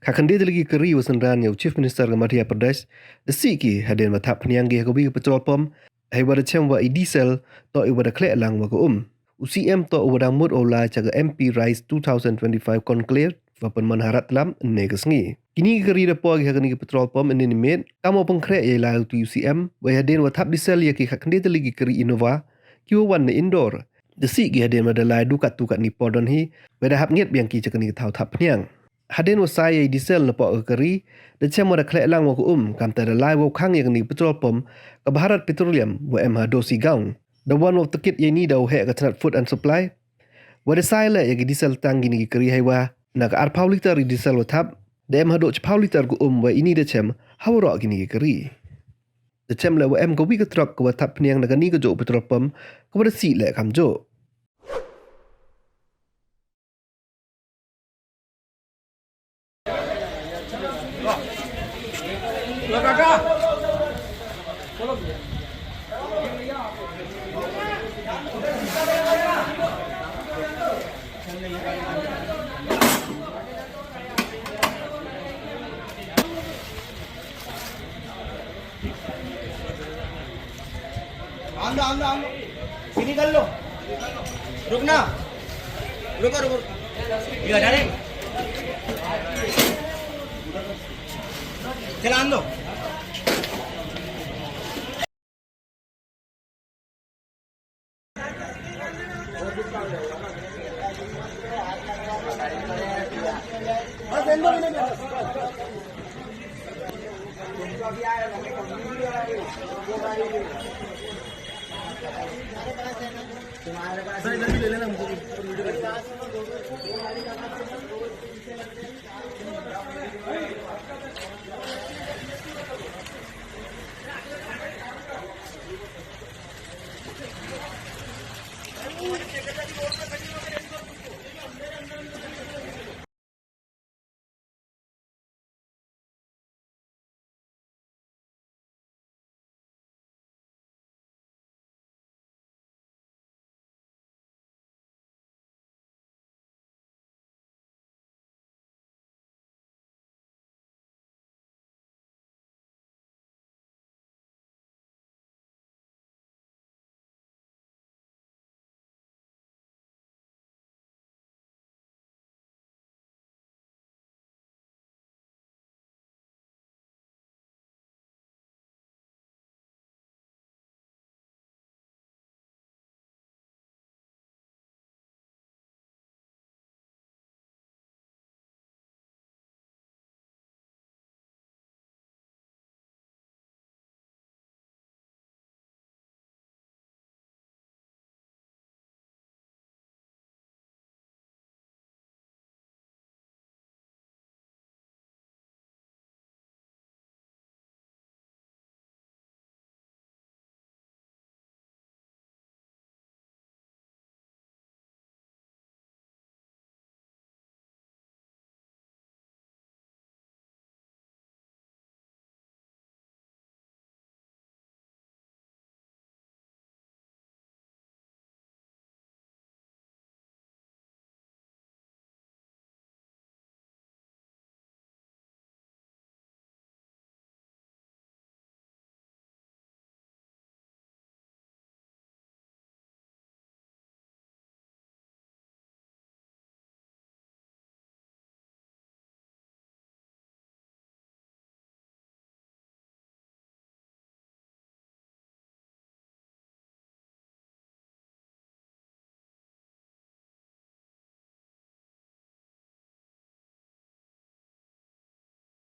Kakandi lagi keri wasanran yang Chief Minister ke Madhya Pradesh desi ki haden matap penianggi kabi ke petrol pom ai wada chem wa diesel to i wada klek lang wa ko UCM to wada mud ola chaga MP Rise 2025 conclave wa pen manharat lam ne kesngi kini keri depo ki hakani ke petrol pom ini nimet kamo pengkrek ye la tu UCM wa haden wa tap diesel ya ki kakandi lagi keri Innova ki wan ne indoor desi ki haden wada lai dukat tukat ni podon hi wada hap nget biang ki chakani thau thap peniang haden wasai diesel lepo keri de chem wada klek lang wa ko kam ta da lai wo khang yang ni petrol pom ke Bharat Petroleum wa MH Dosi Gaung the one of the kit ye ni da he ka tanat food and supply wada sai la ye diesel tang gini keri hai wa na ka ar pau liter diesel wa thap de MH do pau liter ko wa ini de chem hawro gini keri de chem la wa ko wi ka truck ko wa thap pniang na ka ni ko jo petrol pom ko wada si le kam jo आंदो sini कर लो रुकना रुको ये हटा दे चला आंदो इधर भी ले लेना मुझे